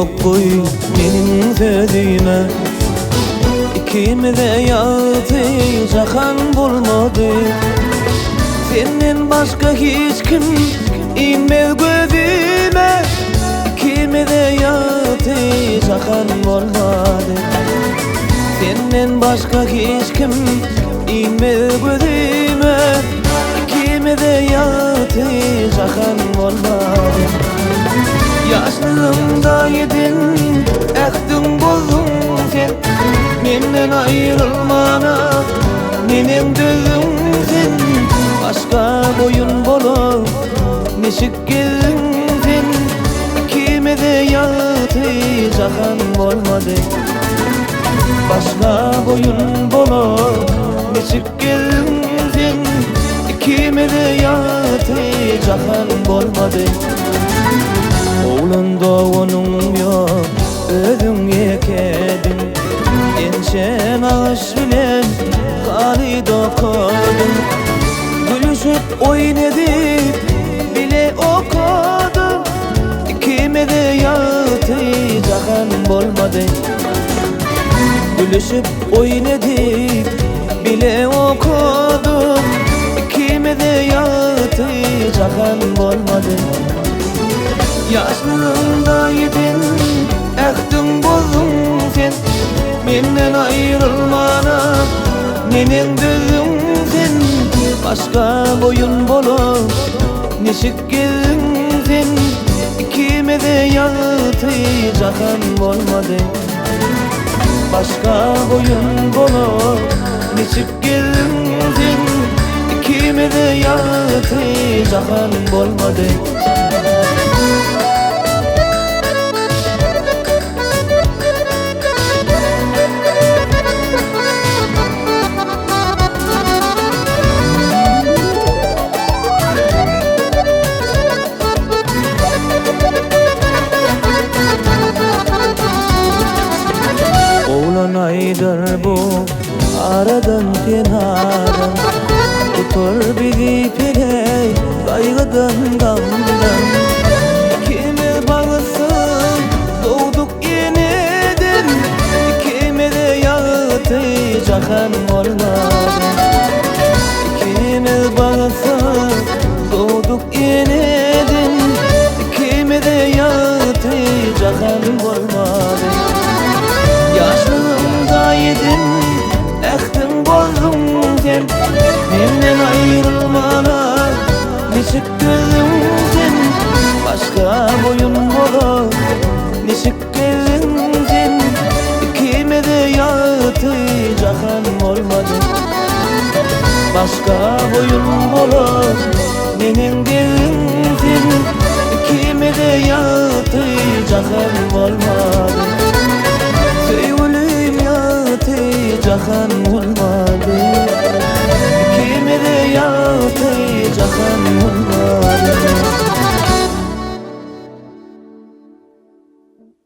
yok koy benim sözüme. İkimize yatacak han bulmadı. Senden başka hiç kim inmez gözüme. İkimize yatacak han olmadı. Senden başka hiç kim inmez gözüme. İkimize yatacak han olmadı. Yaşlığımda yedin, ektin bozdun sen. Menden ayrılmana, benim gözüm sen. Başka boyun bolu, neşik geldin sen. İkimize yatacak han olmadı. Başka boyun bolu, neşik geldin sen. İkimize yatacak han olmadı. Oğlun doğunun yok, özün yekedin. Gençen ağaç bilen kali dokudun. Gülüşüp oynadık bile okudun. İkimize yatacak han olmadı. Gülüşüp oynadık bile okudun. İkimize yatacak han olmadı. Yaşlığımda yedin, ektin bozdun sen. Menden ayrılmana, nenem gözüm sen. Başka boyun bolu, neşik geldin sen. İkimize yatacak han olmadı. Başka boyun bolu, neşik geldin sen. İkimize yatacak han olmadı. Aydır bu aradan kenardan. Tutur bizi piley kaygıdan gamdan. İkimiz bağlısın doğduk yeniden. İkimize yatacak han olmadı. İkimiz bağlısın doğduk yeniden. İkimize yatacak han olmadı. Yaşlığımda yedin, ektin bozdun sen. Menden ayrılmana, neşik gözüm sen. Başka boyun bolu, neşik geldin sen. İkimize yatacak han olmadı. Başka boyun bolu, nenem geldin sen. İkimize yatacak han olmadı. Sevgilim yatacak han olmadı.